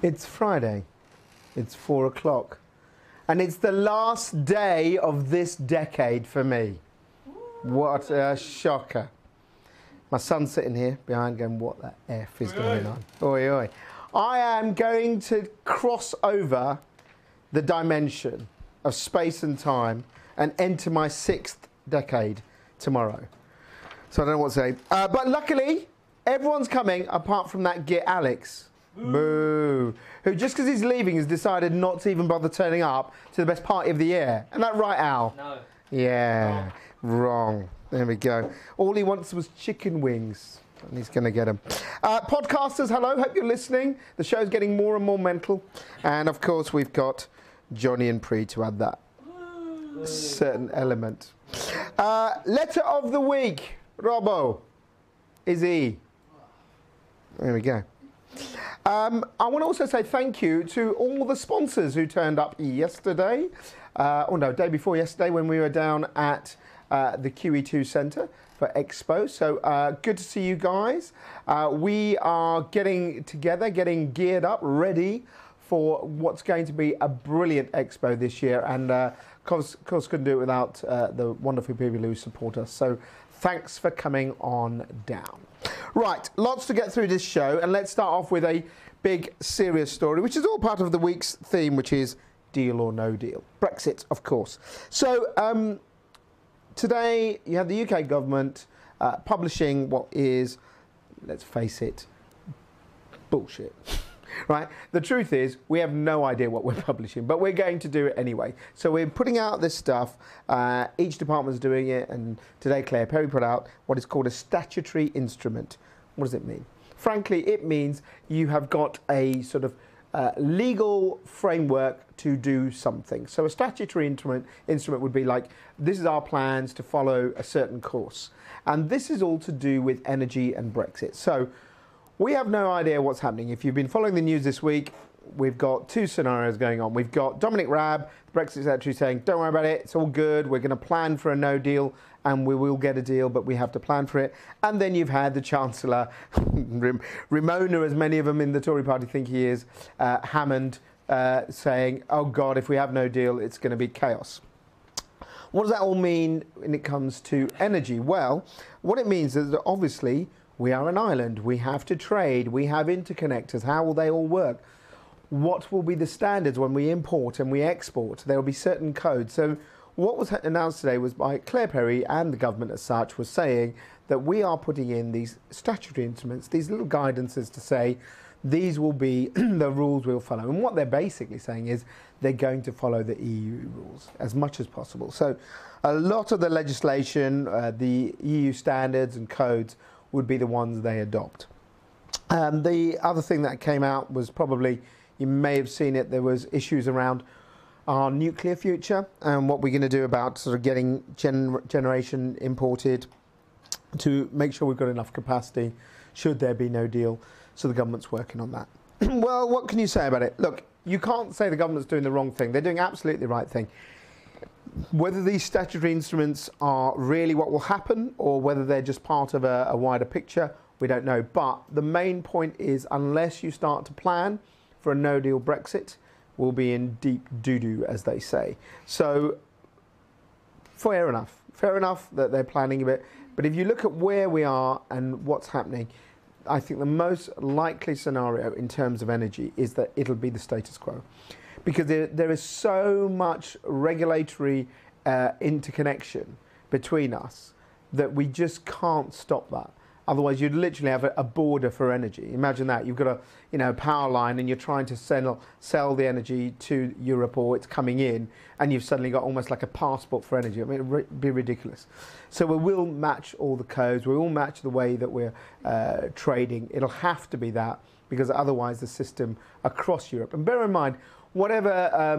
It's Friday. It's 4 o'clock. And it's the last day of this decade for me. What a shocker. My son's sitting here behind going, what the F is going on? Oi, oi. I am going to cross over the dimension of space and time and enter my 6th decade tomorrow. So I don't know what to say. But luckily, everyone's coming apart from that git Alex. Boo. Who, just because he's leaving, has decided not to even bother turning up to the best party of the year. Isn't that right, Al? No. Yeah, wrong. There we go. All he wants was chicken wings. And he's going to get them. Podcasters, hello. Hope you're listening. The show's getting more and more mental. And, of course, we've got Johnny and Pre to add that certain element. Letter of the week. Robbo. Izzy. There we go. I want to also say thank you to all the sponsors who turned up yesterday. Day before yesterday when we were down at the QE2 Centre for Expo. So good to see you guys. We are getting together, getting geared up, ready for what's going to be a brilliant Expo this year. And of course couldn't do it without the wonderful people who support us. So thanks for coming on down. Right, lots to get through this show, and let's start off with a big, serious story, which is all part of the week's theme, which is deal or no deal. Brexit, of course. So today you have the UK government publishing what is, let's face it, bullshit. Right? The truth is, we have no idea what we're publishing, but we're going to do it anyway. So we're putting out this stuff. Each department's doing it, and today Claire Perry put out what is called a statutory instrument. What does it mean? Frankly, it means you have got a sort of legal framework to do something. So a statutory instrument would be like, this is our plans to follow a certain course. And this is all to do with energy and Brexit. So we have no idea what's happening. If you've been following the news this week, we've got two scenarios going on. We've got Dominic Raab, the Brexit Secretary, saying, don't worry about it, it's all good, we're going to plan for a no deal, and we will get a deal, but we have to plan for it. And then you've had the Chancellor, Ramona, as many of them in the Tory party think he is, Hammond, saying, oh God, if we have no deal, it's going to be chaos. What does that all mean when it comes to energy? Well, what it means is that obviously we are an island, we have to trade, we have interconnectors. How will they all work? What will be the standards when we import and we export? There will be certain codes. So what was announced today was by Claire Perry, and the government as such was saying that we are putting in these statutory instruments, these little guidances to say these will be the rules we'll follow. And what they're basically saying is they're going to follow the EU rules as much as possible. So a lot of the legislation, the EU standards and codes would be the ones they adopt. The other thing that came out was probably, you may have seen it, there was issues around our nuclear future and what we're going to do about sort of getting generation imported to make sure we've got enough capacity should there be no deal. So the government's working on that. Well, what can you say about it? Look, you can't say the government's doing the wrong thing. They're doing absolutely the right thing. Whether these statutory instruments are really what will happen or whether they're just part of a wider picture, we don't know. But the main point is, unless you start to plan for a no-deal Brexit, we'll be in deep doo-doo, as they say. So, fair enough that they're planning a bit. But if you look at where we are and what's happening, I think the most likely scenario in terms of energy is that it'll be the status quo. Because there is so much regulatory interconnection between us that we just can't stop that. Otherwise, you'd literally have a border for energy. Imagine that. You've got a power line and you're trying to sell the energy to Europe, or it's coming in, and you've suddenly got almost like a passport for energy. I mean, it would be ridiculous. So we will match all the codes. We will match the way that we're trading. It'll have to be that, because otherwise the system across Europe. And bear in mind, whatever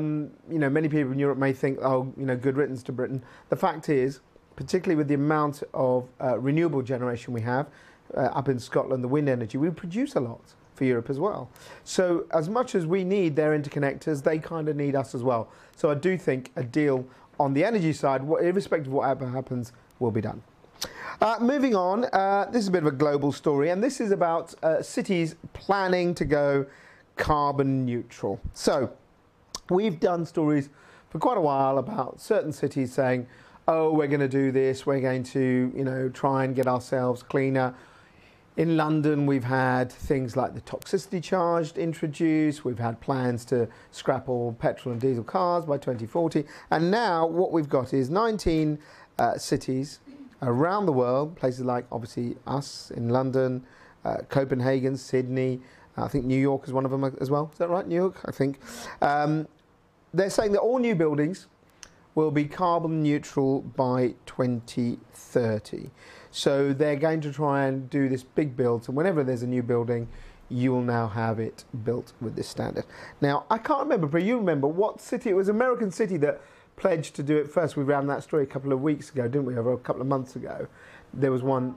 many people in Europe may think, oh, good riddance to Britain. The fact is, particularly with the amount of renewable generation we have up in Scotland, the wind energy, we produce a lot for Europe as well. So as much as we need their interconnectors, they kind of need us as well. So I do think a deal on the energy side, irrespective of whatever happens, will be done. Moving on, this is a bit of a global story, and this is about cities planning to go carbon neutral. So we've done stories for quite a while about certain cities saying, oh, we're going to do this, we're going to, try and get ourselves cleaner. In London, we've had things like the toxicity charge introduced. We've had plans to scrap all petrol and diesel cars by 2040. And now what we've got is 19 cities around the world, places like, obviously, us in London, Copenhagen, Sydney. I think New York is one of them as well. Is that right, New York? I think. They're saying that all new buildings will be carbon neutral by 2030. So they're going to try and do this big build. So whenever there's a new building, you will now have it built with this standard. Now, I can't remember, but you remember what city? It was American City that pledged to do it first. We ran that story a couple of weeks ago, didn't we? Over a couple of months ago. There was one,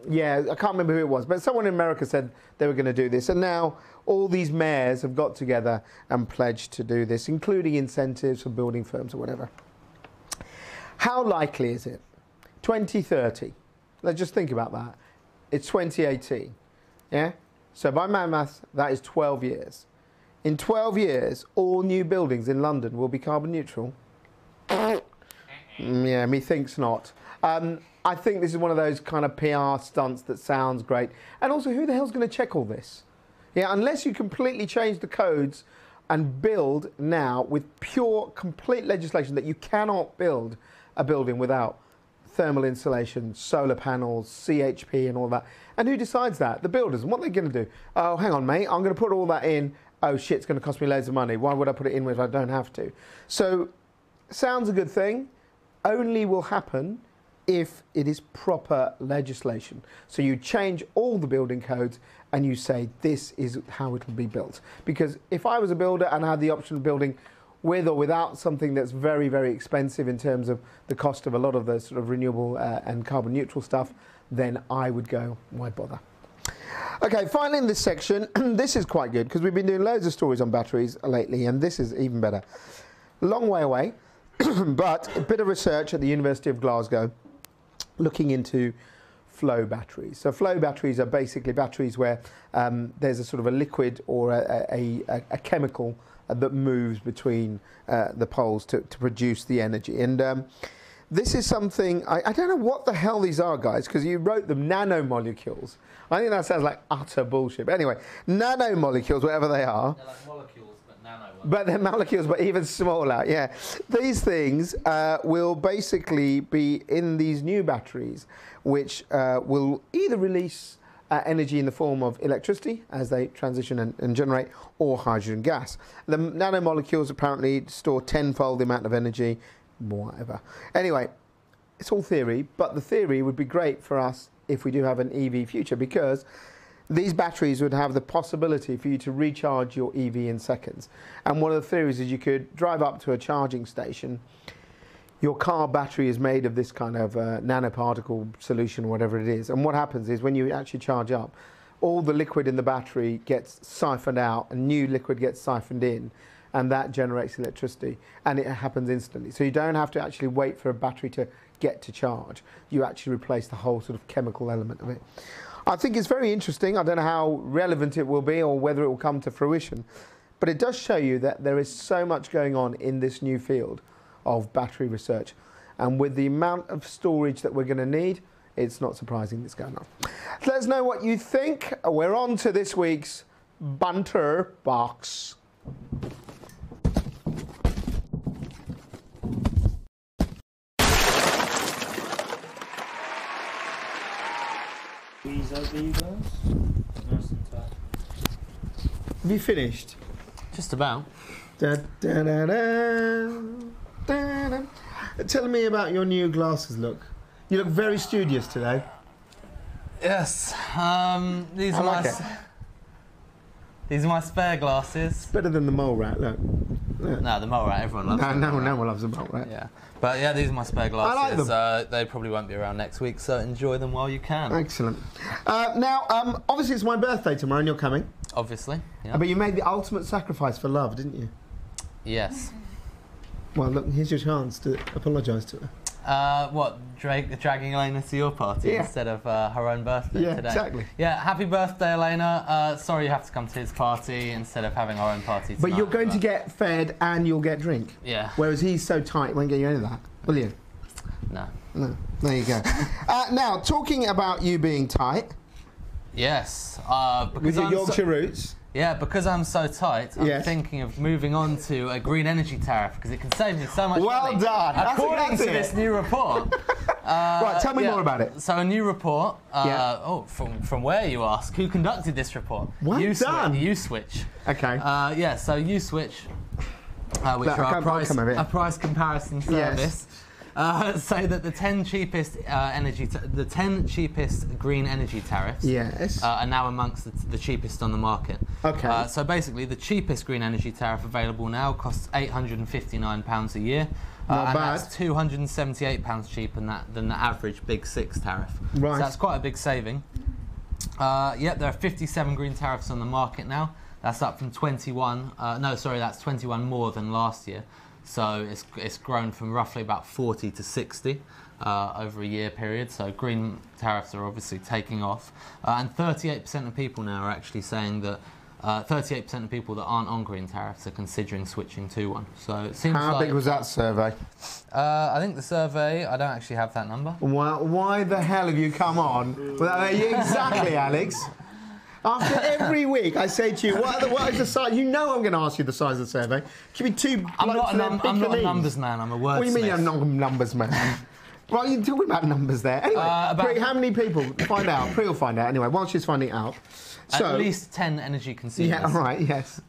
yeah, I can't remember who it was, but someone in America said they were going to do this. And now all these mayors have got together and pledged to do this, including incentives for building firms or whatever. How likely is it? 2030. Let's just think about that. It's 2018. Yeah? So by my maths, that is 12 years. In 12 years, all new buildings in London will be carbon neutral. Yeah, methinks not. I think this is one of those kind of PR stunts that sounds great. And also, who the hell's going to check all this? Yeah, unless you completely change the codes and build now with pure, complete legislation that you cannot build a building without thermal insulation, solar panels, CHP and all that. And who decides that? The builders. And what they're going to do? Oh, hang on, mate, I'm going to put all that in. Oh, shit, it's going to cost me loads of money. Why would I put it in if I don't have to? So, sounds a good thing. Only will happen if it is proper legislation. So you change all the building codes and you say this is how it will be built. Because if I was a builder and I had the option of building with or without something that's very, very expensive in terms of the cost of a lot of the sort of renewable and carbon neutral stuff, then I would go, why bother? Okay, finally in this section, this is quite good because we've been doing loads of stories on batteries lately, and this is even better. Long way away, but a bit of research at the University of Glasgow looking into flow batteries. So flow batteries are basically batteries where there's a sort of a liquid or a chemical that moves between the poles to produce the energy. And this is something, I don't know what the hell these are, guys, because you wrote them nanomolecules. I think that sounds like utter bullshit. But anyway, nanomolecules, whatever they are. They're like molecules, but nano ones. But they're molecules, but even smaller, yeah. These things will basically be in these new batteries, which will either release energy in the form of electricity as they transition and generate, or hydrogen gas. The nanomolecules apparently store tenfold the amount of energy, whatever. Anyway, it's all theory, but the theory would be great for us if we do have an EV future, because these batteries would have the possibility for you to recharge your EV in seconds. And one of the theories is you could drive up to a charging station. Your car battery is made of this kind of nanoparticle solution, whatever it is. And what happens is when you actually charge up, all the liquid in the battery gets siphoned out and new liquid gets siphoned in, and that generates electricity, and it happens instantly. So you don't have to actually wait for a battery to get to charge. You actually replace the whole sort of chemical element of it. I think it's very interesting. I don't know how relevant it will be or whether it will come to fruition, but it does show you that there is so much going on in this new field of battery research. And with the amount of storage that we're going to need, it's not surprising that's going on. Let us know what you think. We're on to this week's Banter Box. Have you finished? Just about. Da, da, da, da, da, da. Tell me about your new glasses look. You look very studious today. Yes. These are my spare glasses. It's better than the mole rat, look. No, the mole rat, everyone loves them. No one loves the mole rat. Yeah. But yeah, these are my spare glasses. I like them. They probably won't be around next week, so enjoy them while you can. Excellent. Now, obviously it's my birthday tomorrow and you're coming. Obviously, yeah. But you made the ultimate sacrifice for love, didn't you? Yes. Well, look, here's your chance to apologise to her. What, dragging Elena to your party instead of her own birthday today? Yeah, exactly. Yeah, happy birthday, Elena. Sorry you have to come to his party instead of having our own party tonight. But you're going to get fed and you'll get drink. Yeah. Whereas he's so tight, he won't get you any of that, will you? No. No. There you go. Now, talking about you being tight. Yes. With Because your Yorkshire roots. Yeah, because I'm so tight, I'm thinking of moving on to a green energy tariff because it can save me so much money. Well done. According to this new report. Right, tell me more about it. So a new report. From where, you ask? Who conducted this report? Well done. Uswitch. Okay. So Uswitch, which are a price comparison service. Say that the 10 cheapest green energy tariffs are now amongst the cheapest on the market. Okay. So basically, the cheapest green energy tariff available now costs £859 a year. Not and bad. that's £278 cheaper than the average Big Six tariff. Right. So that's quite a big saving. There are 57 green tariffs on the market now. That's up from 21. That's 21 more than last year. So it's grown from roughly about 40 to 60 over a year period. So green tariffs are obviously taking off. And 38% of people now are actually saying that 38% of people that aren't on green tariffs are considering switching to one. So it seems How big was that survey? I think the survey, I don't actually have that number. Well, why the hell have you come on? Exactly, Alex. After every week, I say to you, what is the size? You know I'm going to ask you the size of the survey. Give me two. I'm not a numbers man. I'm a wordsmith. What do you mean you're not a numbers man? Well, you're talking about numbers there. Anyway, Pri, how many people? Find out. Pri will find out anyway. While she's finding out. At least 10 energy consumers. Yeah, right. Yes.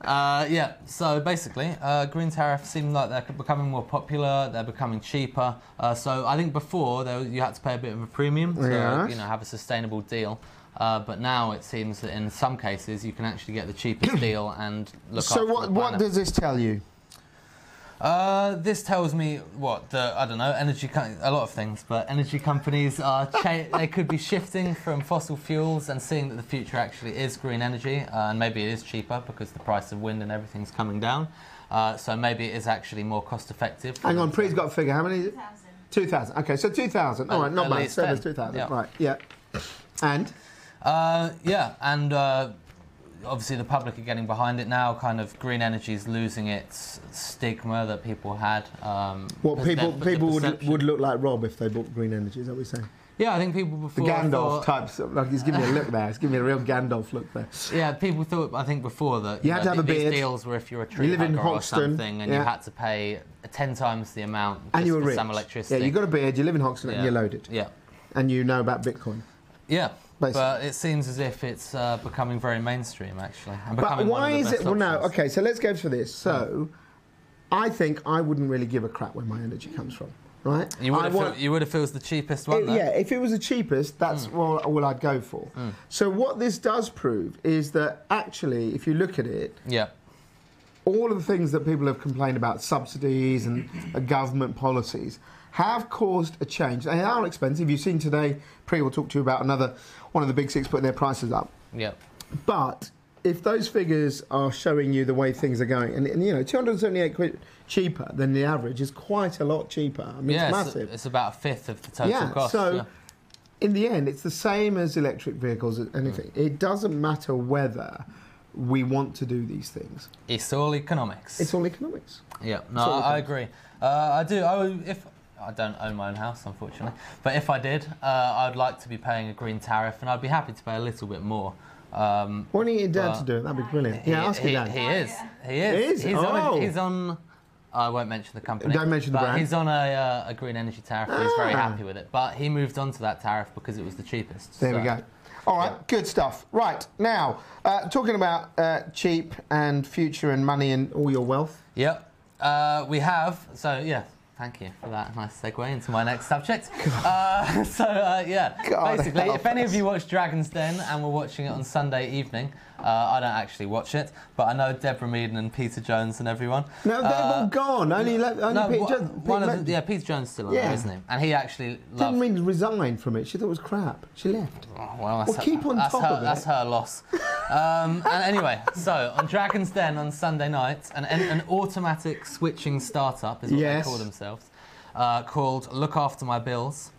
So basically, green tariffs seem like they're becoming more popular. They're becoming cheaper. So I think before you had to pay a bit of a premium to have a sustainable deal. But now it seems that in some cases you can actually get the cheapest deal and look after the planet. So what does this tell you? This tells me I don't know, a lot of things, but energy companies are they could be shifting from fossil fuels and seeing that the future actually is green energy, and maybe it is cheaper because the price of wind and everything's coming down. So maybe it is actually more cost effective. Hang on, Pri's got a figure. How many? 2,000. 2,000. Okay, so 2,000. All right, not bad. So there's 2,000. Yeah. Right. Yeah. And. Obviously the public are getting behind it now. Kind of green energy is losing its stigma that people had. People would look like Rob if they bought green energy. Is that what you're saying? Yeah, I think people before the Gandalf types. Like he's giving me a look there. He's giving me a real Gandalf look there. Yeah, people thought. I think before that you had to have a beard. These deals were if you're a tree hugger or something, and you had to pay 10 times the amount and you were for rich. some electricity. Yeah, you got a beard. You live in Hoxton and you're loaded. Yeah. And you know about Bitcoin. Yeah. Basically. But it seems as if it's becoming very mainstream, actually. But why is it? Well, no. Okay, so let's go for this. So, I think I wouldn't really give a crap where my energy comes from, right? You would have felt it's the cheapest one. Yeah, if it was the cheapest, that's all I'd go for. So what this does prove is that actually, if you look at it, all of the things that people have complained about, subsidies and government policies, have caused a change. They are expensive. You've seen today, Pri will talk to you about one of the big six putting their prices up. Yeah. But if those figures are showing you the way things are going, and 278 quid cheaper than the average is quite a lot cheaper. I mean, it's massive. It's about a fifth of the total cost. So in the end, it's the same as electric vehicles, anything. It doesn't matter whether we want to do these things. It's all economics. It's all economics. Yeah, no, I agree. I do. I don't own my own house, unfortunately. But if I did, I'd like to be paying a green tariff, and I'd be happy to pay a little bit more. Why don't you get your dad to do it? That'd be brilliant. Ask your dad. He is. He's on. I won't mention the company. Don't mention the brand. He's on a green energy tariff. And he's very happy with it. But he moved on to that tariff because it was the cheapest. There we go. All right, good stuff. Right, now, talking about cheap and future and money and all your wealth. Yep. We have. So, yeah. Thank you for that nice segue into my next subject. Basically, if any of you watch Dragon's Den and were watching it on Sunday evening, I don't actually watch it, but I know Deborah Meaden and Peter Jones and everyone. No, they've all gone. Only Peter Jones. Peter Jones is still on there, isn't he? And he actually didn't mean to resign from it. She thought it was crap. She left. Keep on top of it. That's her loss. And anyway, so on Dragon's Den on Sunday night, an automatic switching startup is what they call themselves. called Look After My Bills.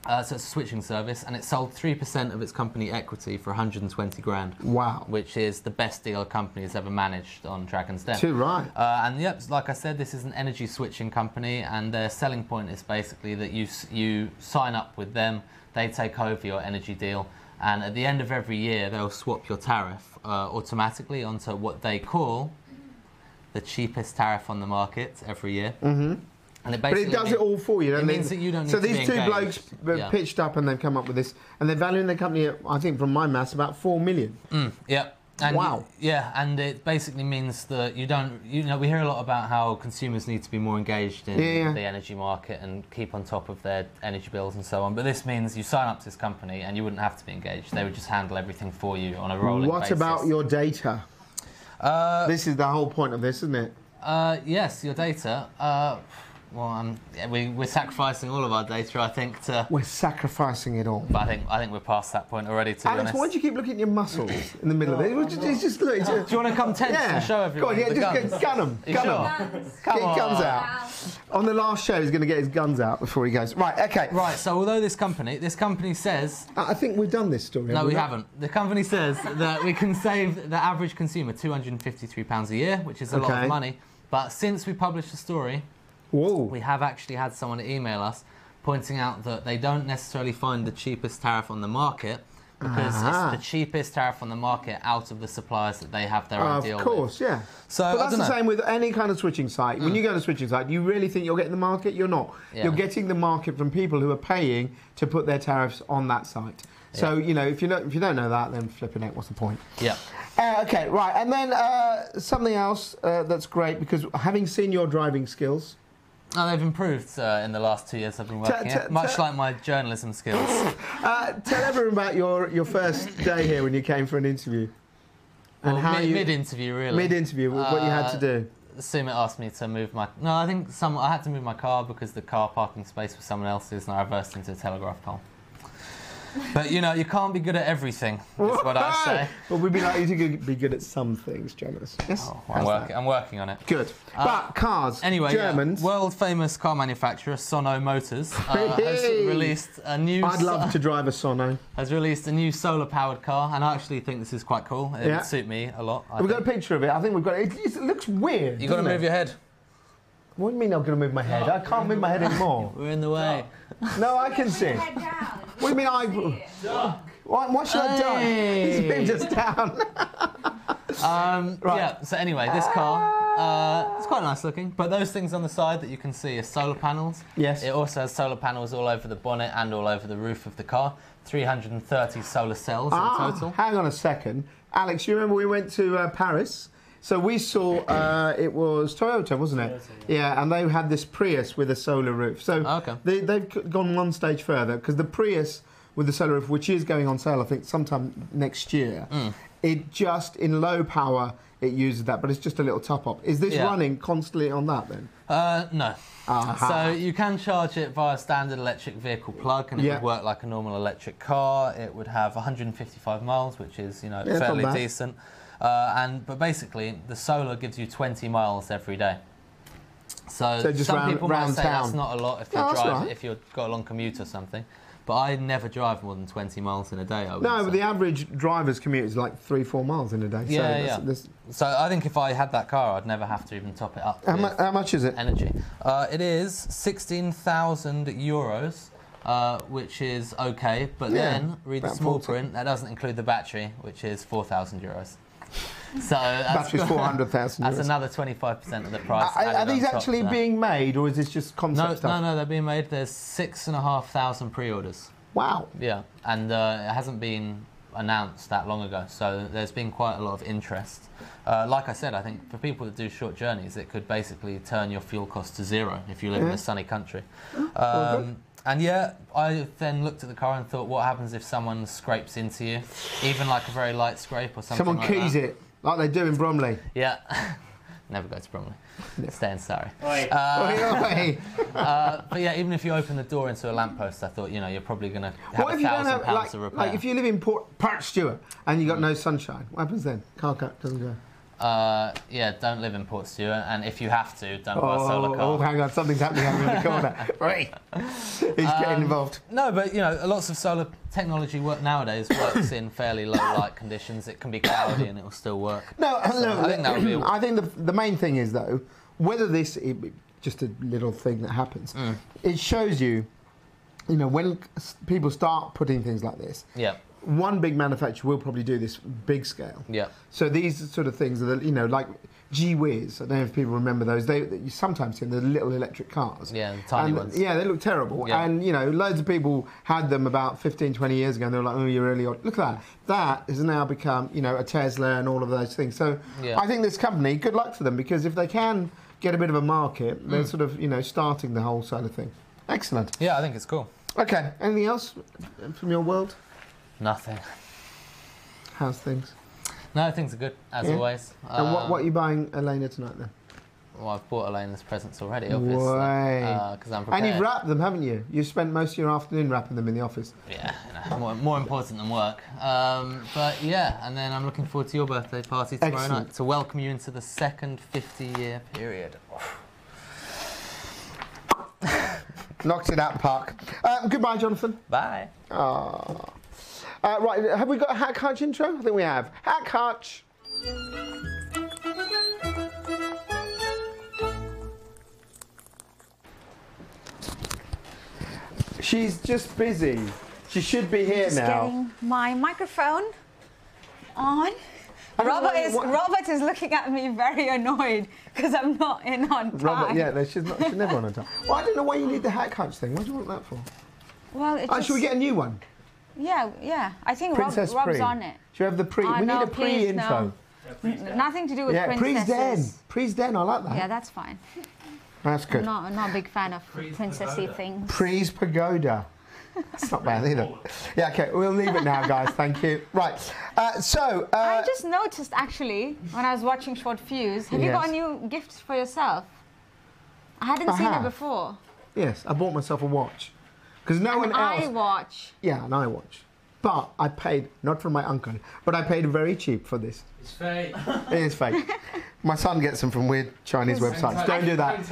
So it's a switching service, and it sold 3% of its company equity for 120 grand. Wow. Which is the best deal a company has ever managed on Dragon's Den. Too right. And yep, like I said, this is an energy switching company, and their selling point is basically that you sign up with them, they take over your energy deal, and at the end of every year, they'll swap your tariff automatically onto what they call the cheapest tariff on the market every year. Mm-hmm. And But it does it all for you. It means that you don't need so to be these two engaged. blokes pitched up and they've come up with this, and they're valuing their company at, I think, from my maths, about 4 million. Yep. And wow. And it basically means that you don't. We hear a lot about how consumers need to be more engaged in the energy market and keep on top of their energy bills and so on. But this means you sign up to this company and you wouldn't have to be engaged. They would just handle everything for you on a rolling basis. What about your data? This is the whole point of this, isn't it? Yes, your data. Well, we're sacrificing all of our data, I think, to... We're sacrificing it all. But I think we're past that point already, to be honest. Alex, why do you keep looking at your muscles in the middle of it? It's just look. Do you want to come tense and show everyone Go on, the just gun him. Are you Gun sure? him. Come Get on. your guns out. On the last show, he's going to get his guns out before he goes. Right, okay. Right, so although this company says... I think we've done this story. No, we haven't. The company says that we can save the average consumer £253 a year, which is a lot of money. But since we published the story... Whoa. We have actually had someone email us pointing out that they don't necessarily find the cheapest tariff on the market because it's the cheapest tariff on the market out of the suppliers that they have their own deal with. Of course, yeah. So, but that's the same with any kind of switching site. When you go to a switching site, do you really think you're getting the market? You're not. Yeah. You're getting the market from people who are paying to put their tariffs on that site. So, if you don't know that, then flipping it, what's the point? Yeah. Okay, right. And then something else that's great, because having seen your driving skills... Oh, they've improved in the last 2 years I've been working here, much like my journalism skills. Tell everyone about your first day here when you came for an interview. And Well, how mid-interview, really. Mid-interview, what you had to do. Sumit asked me to move my... No, I think I had to move my car because the car parking space was someone else's and I reversed into a telegraph pole. But, you can't be good at everything, is what I say. Well, we'd be like you to be good at some things, Jonas. Yes? Oh, I'm working on it. Good. But cars, anyway, Germans... world-famous car manufacturer Sono Motors has released a new... I'd love to drive a Sono. Has released a new solar-powered car, and I actually think this is quite cool. It would suit me a lot. We've got a picture of it. I think we've got it. It looks weird. You've got to move your head. What do you mean I'm going to move my head? I can't move my head anymore. We're in the way. No, I can see. What do you mean Why should I duck? He's moved us down. Right. Yeah, so anyway, this car, it's quite nice looking, but those things on the side that you can see are solar panels. Yes. It also has solar panels all over the bonnet and all over the roof of the car. 330 solar cells in total. Hang on a second. Alex, you remember we went to Paris? So we saw, it was Toyota, wasn't it? Yeah, and they had this Prius with a solar roof. So they've gone one stage further, because the Prius with the solar roof, which is going on sale, I think, sometime next year, it just, in low power, it uses that, but it's just a little top-up. Is this running constantly on that, then? No. So you can charge it via standard electric vehicle plug, and it would work like a normal electric car. It would have 155 miles, which is, fairly decent. But basically, the solar gives you 20 miles every day. So just some people might say town. that's not a lot if you've got a long commute or something. But I never drive more than 20 miles in a day. But the average driver's commute is like 3-4 miles in a day. So I think if I had that car, I'd never have to even top it up. How much is it? Energy. It is 16,000 euros. Which is okay, but then read the small print. That doesn't include the battery, which is 4,000 euros. So battery's 400,000 euros. That's another 25% of the price. Are these actually being made, or is this just concept stuff? No, they're being made. There's 6,500 pre-orders. Wow. Yeah, and it hasn't been announced that long ago, so there's been quite a lot of interest. Like I said, I think for people that do short journeys, it could basically turn your fuel cost to zero if you live in a sunny country. And I then looked at the car and thought, what happens if someone scrapes into you? Even like a very light scrape or something like that. Someone keys it, like they do in Bromley. Yeah. Never go to Bromley. Stay in Surrey. But yeah, even if you open the door into a lamppost, I thought, you're probably going to have £1,000 to repair. Like if you live in Port Stewart and you got no sunshine, what happens then? Car doesn't go. Yeah, don't live in Port Stewart, and if you have to, don't buy a solar car. Oh, hang on, something's happening over in the corner. Right, he's getting involved. No, but lots of solar technology nowadays works in fairly low light conditions. It can be cloudy and it will still work. No, I think that would be. I think the main thing is though, whether this just a little thing that happens, it shows you, when people start putting things like this. Yeah. One big manufacturer will probably do this big scale. Yeah. So these sort of things are, like G-Wiz. I don't know if people remember those. You sometimes see the little electric cars. Yeah, the tiny ones. Yeah, they look terrible. Yeah. And, loads of people had them about 15, 20 years ago and they were like, oh, you're really odd. Look at that. That has now become, a Tesla and all of those things. So I think this company, good luck to them, because if they can get a bit of a market, they're sort of, starting the whole side of thing. Excellent. Yeah, I think it's cool. Okay, anything else from your world? Nothing. How's things? No, things are good, as always. And what are you buying Elena tonight then? Well, I've bought Elena's presents already, Way. obviously. Because I'm prepared. And you've wrapped them, haven't you? You've spent most of your afternoon wrapping them in the office. Yeah, more important than work. But yeah, and then I'm looking forward to your birthday party tomorrow night to welcome you into the second 50-year period. Knocked it out the park. Goodbye, Jonathan. Bye. Right, have we got a Hack Hutch intro? I think we have. Hack Hutch. She's just busy. She should be here Just now. getting my microphone on. Robert is looking at me very annoyed because I'm not in on time. Robert, yeah, no, she's never on time. Well, I don't know why you need the Hack Hutch thing. What do you want that for? Well, should we get a new one? Yeah. I think Princess Rob's Pri. on it. Should we have the pre? We need a pre-intro. No. Nothing to do with Yeah, princesses. Pre's Den. I like that. Yeah, that's fine. That's good. I'm not a big fan of princessy things. Pre's Pagoda. That's not bad either. Yeah, okay, we'll leave it now, guys. Thank you. Right, I just noticed, actually, when I was watching Short Fuse, have you got a new gift for yourself? I hadn't seen it before. Yes, I bought myself a watch. Because no one else... An iWatch. Yeah, an iWatch. But I paid, not from my uncle, but I paid very cheap for this. It's fake. It is fake. My son gets them from weird Chinese websites. Don't do that.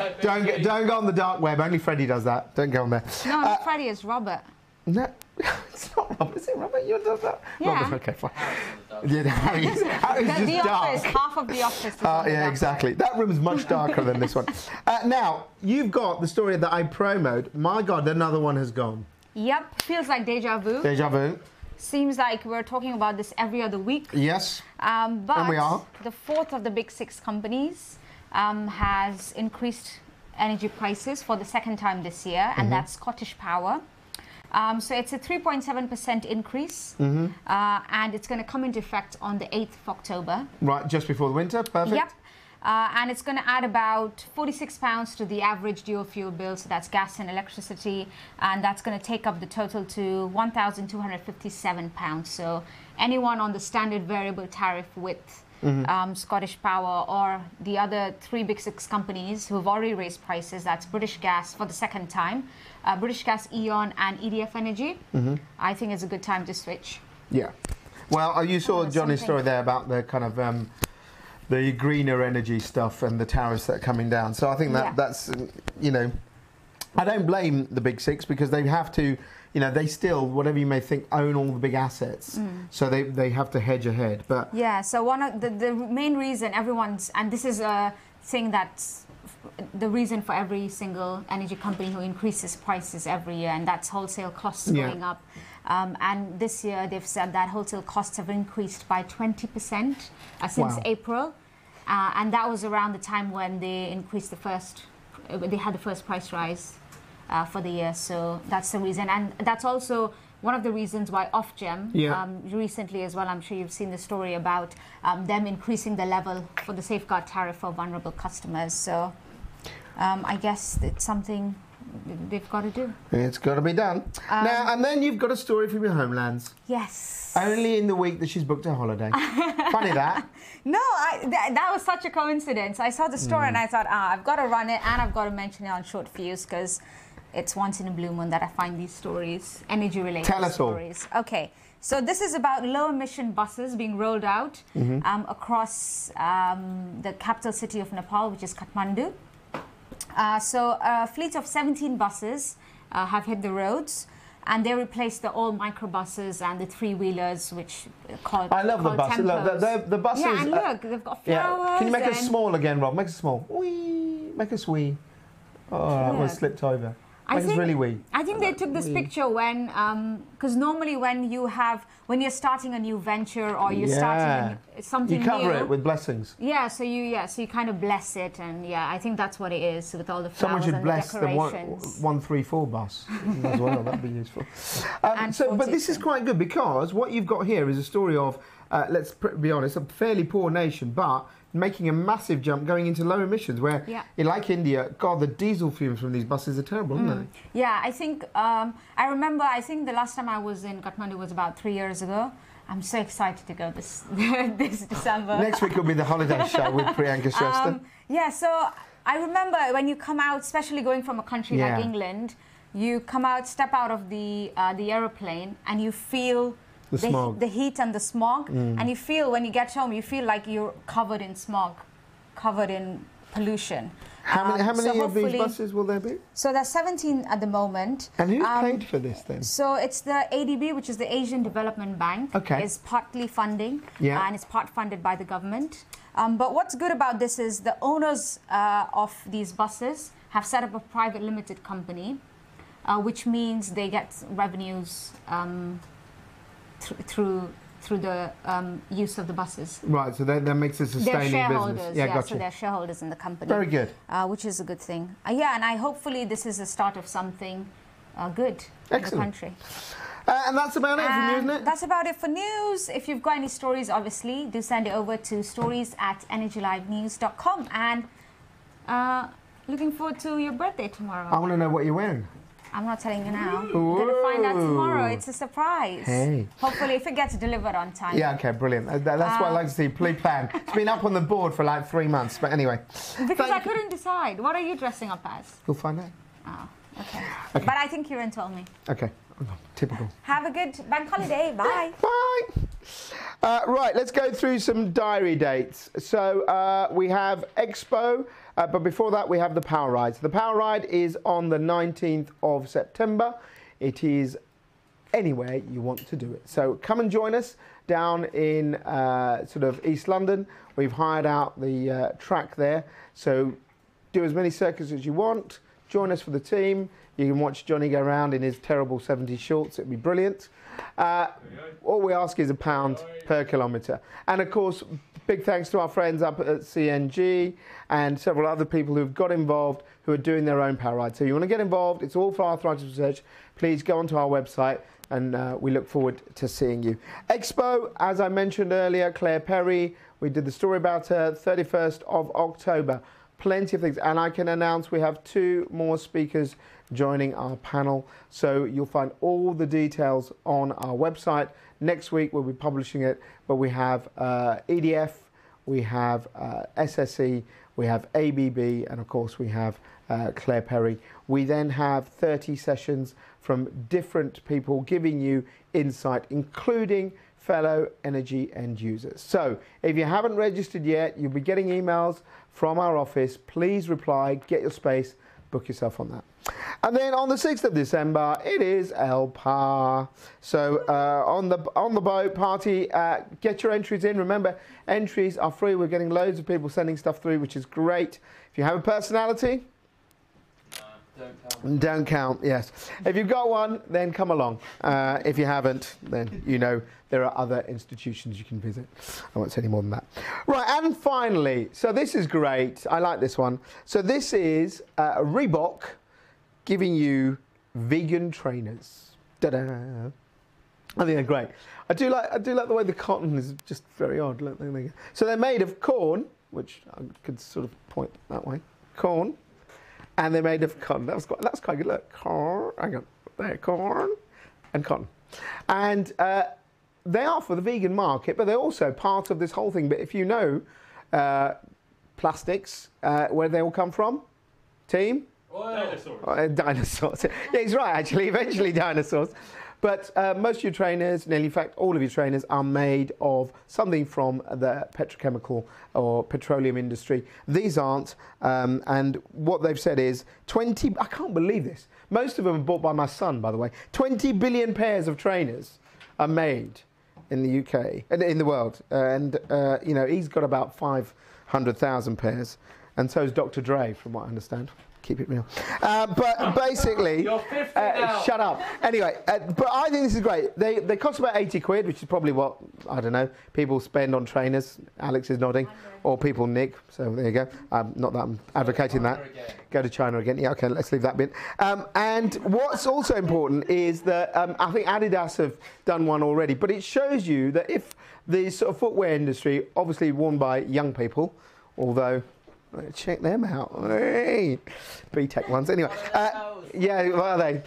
Don't go on the dark web. Only Freddie does that. Don't go on there. No, not Freddie, it's Robert. No, it's not Robert. Is it Robert? You does that? Yeah. Robert, okay, fine. Yeah, Harry's just The dark. office, half of the office is on the Yeah, dark exactly. side. That room's much darker than this one. Now, you've got the story that I promoted. My God, another one has gone. Yep, feels like deja vu. Deja vu. Seems like we're talking about this every other week. Yes. But And we are. the fourth of the big six companies has increased energy prices for the second time this year, and that's Scottish Power. So it's a 3.7% increase, and it's going to come into effect on the 8th of October. Right, just before the winter. Perfect. Yep. And it's going to add about £46 to the average dual fuel bill, so that's gas and electricity, and that's going to take up the total to £1,257. So anyone on the standard variable tariff with Scottish Power or the other three big six companies who have already raised prices, that's British Gas for the second time, British Gas, E.ON and EDF Energy, I think it's a good time to switch. Yeah. Well, you saw that's Johnny's something. story there about the kind of the greener energy stuff and the tariffs that are coming down. So I think that's, I don't blame the big six because they have to, they still, whatever you may think, own all the big assets. So they have to hedge ahead. But yeah, so one of the main reason everyone's, and this is a thing that's the reason for every single energy company who increases prices every year, and that's wholesale costs going up. And this year they've said that wholesale costs have increased by 20% since April. And that was around the time when they increased they had the first price rise for the year. So that's the reason. And that's also one of the reasons why Ofgem recently as well, I'm sure you've seen the story about them increasing the level for the safeguard tariff for vulnerable customers. So I guess it's something they've got to do. it's got to be done. Now, and then you've got a story from your homelands. Yes. Only in the week that she's booked a holiday. Funny that. No, that was such a coincidence. I saw the story and I thought, I've got to run it and I've got to mention it on Short Fuse because it's once in a blue moon that I find these stories, energy-related Tell us all. stories. Okay, so this is about low-emission buses being rolled out across the capital city of Nepal, which is Kathmandu. So a fleet of 17 buses have hit the roads, and they replaced the old microbuses and the three-wheelers, which called I love the called buses. Look, the buses. Yeah, and look, they've got flowers. Yeah. Can you make it and- small again, Rob? Make it small. Wee. Make us wee. Oh, that one Look. slipped over. I Make us think- really wee. I think they took this picture when, because normally when you're starting a new venture or you're starting something You cover new, it with blessings. so you kind of bless it, and I think that's what it is with all the Someone flowers should and bless the the decorations. 134 bus as well. That'd be useful. And But this is 42. quite good because what you've got here is a story of, let's be honest, a fairly poor nation, but making a massive jump going into low emissions. Where, like India, God, the diesel fumes from these buses are terrible, aren't they? Yeah, I think I remember. I think the last time I was in Kathmandu was about 3 years ago. I'm so excited to go this this December. Next week will be the holiday show with Priyanka Shrestha. So I remember when you come out, especially going from a country like England, you come out, step out of the aeroplane, and you feel The smog. the heat and the smog, and you feel when you get home, you feel like you're covered in smog, covered in pollution. How many so of these hopefully- buses will there be? So there's 17 at the moment. And who's paid for this then? So it's the ADB, which is the Asian Development Bank. Okay. Is partly funding, Yeah. and it's part funded by the government. But what's good about this is the owners of these buses have set up a private limited company, which means they get revenues through the use of the buses. Right, so that makes a They're sustaining shareholders, business. Yeah, so gotcha. they're shareholders in the company. Very good. Which is a good thing. And I hopefully this is the start of something good in the Excellent. country. And that's about it from you, isn't it? That's about it for news. If you've got any stories, obviously, do send it over to stories@energylivenews.com. And looking forward to your birthday tomorrow. I want to know what you're wearing. I'm not telling you now. You're going to find out tomorrow. It's a surprise. Hey. Hopefully, if it gets delivered on time. Yeah, okay, brilliant. That's what I like to see. Pre-plan. It's been up on the board for like 3 months, but anyway. Because I couldn't decide. What are you dressing up as? You'll find out. Oh, okay. But I think Kieran told me. Okay, typical. Have a good bank holiday. Bye. Bye. Right, let's go through some diary dates. So we have Expo, but before that we have the Power Ride. So the Power Ride is on the 19th of September. It is anywhere you want to do it. So come and join us down in sort of East London. We've hired out the track there. So do as many circuits as you want. Join us for the team. You can watch Johnny go around in his terrible 70s shorts. It'd be brilliant. All we ask is £1 per kilometre. And of course, big thanks to our friends up at CNG and several other people who've got involved who are doing their own power ride. So you want to get involved, it's all for arthritis research. Please go onto our website and we look forward to seeing you. Expo, as I mentioned earlier, Claire Perry, we did the story about her, 31st of October. Plenty of things, and I can announce we have 2 more speakers joining our panel. So you'll find all the details on our website. Next week we'll be publishing it, but we have EDF, we have SSE, we have ABB, and of course we have Claire Perry. We then have 30 sessions from different people giving you insight, including fellow energy end users. So if you haven't registered yet, you'll be getting emails from our office. Please reply, get your space, book yourself on that. And then on the 6th of December, it is El Par. So on the boat party, get your entries in. Remember, entries are free. We're getting loads of people sending stuff through, which is great. If you have a personality, don't count, yes. If you've got one, then come along. If you haven't, then you know there are other institutions you can visit. I won't say any more than that. Right, and finally, so this is great. I like this one. So this is Reebok giving you vegan trainers. Ta-da! I think they're great. I do like the way the cotton is just very odd. Look, there they go. So they're made of corn, which I could sort of point that way. Corn. And they're made of cotton. That's quite good. Look, corn. Hang on, there, corn and cotton. And they are for the vegan market, but they're also part of this whole thing. But if you know plastics, where they all come from, team, Dinosaurs. Dinosaurs. Yeah, he's right, actually. Eventually dinosaurs. But most of your trainers, nearly in fact all of your trainers, are made of something from the petrochemical or petroleum industry. These aren't. And what they've said is 20, I can't believe this. Most of them are bought by my son, by the way. 20 billion pairs of trainers are made in the UK, in the world. And, you know, he's got about 500,000 pairs. And so is Dr. Dre, from what I understand. Keep it real. But basically, You're 50 now. shut up. Anyway, but I think this is great. They cost about 80 quid, which is probably what, I don't know, people spend on trainers. Alex is nodding. Or people nick. So there you go. Not that I'm advocating that. Go to China again. Yeah, okay, let's leave that bit. And what's also important is that I think Adidas have done one already, but it shows you that if the sort of footwear industry, obviously worn by young people, although check them out. Hey. B-Tech ones. Anyway, yeah, what are they?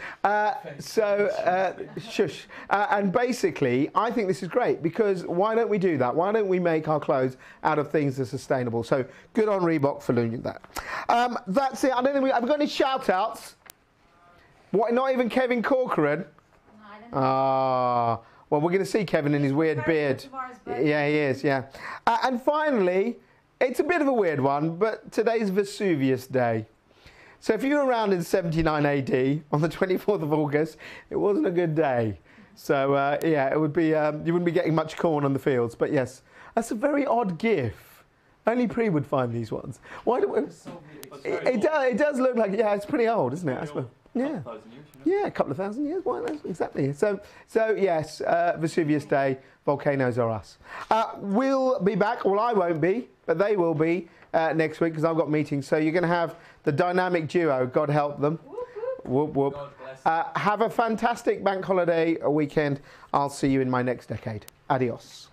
Shush. And basically, I think this is great because why don't we do that? Why don't we make our clothes out of things that are sustainable? So good on Reebok for doing that. That's it. I don't think have we got any shout-outs? What? Not even Kevin Corcoran? No, I don't know. Ah. Well, we're going to see Kevin in his weird beard. Yeah, he is, yeah. And finally, it's a bit of a weird one, but today's Vesuvius Day. So if you were around in 79 AD on the 24th of August, it wasn't a good day. So yeah, it would be you wouldn't be getting much corn on the fields. But yes, that's a very odd GIF. Only Pre would find these ones. Why do we? It does look like, yeah, it's pretty old, isn't it? I suppose. Yeah. Yeah, a couple of thousand years. Why? Exactly. So yes, Vesuvius Day. Volcanoes are us. We'll be back. Well, I won't be, but they will be next week because I've got meetings. So you're going to have the dynamic duo. God help them. Whoop whoop. Have a fantastic bank holiday weekend. I'll see you in my next decade. Adios.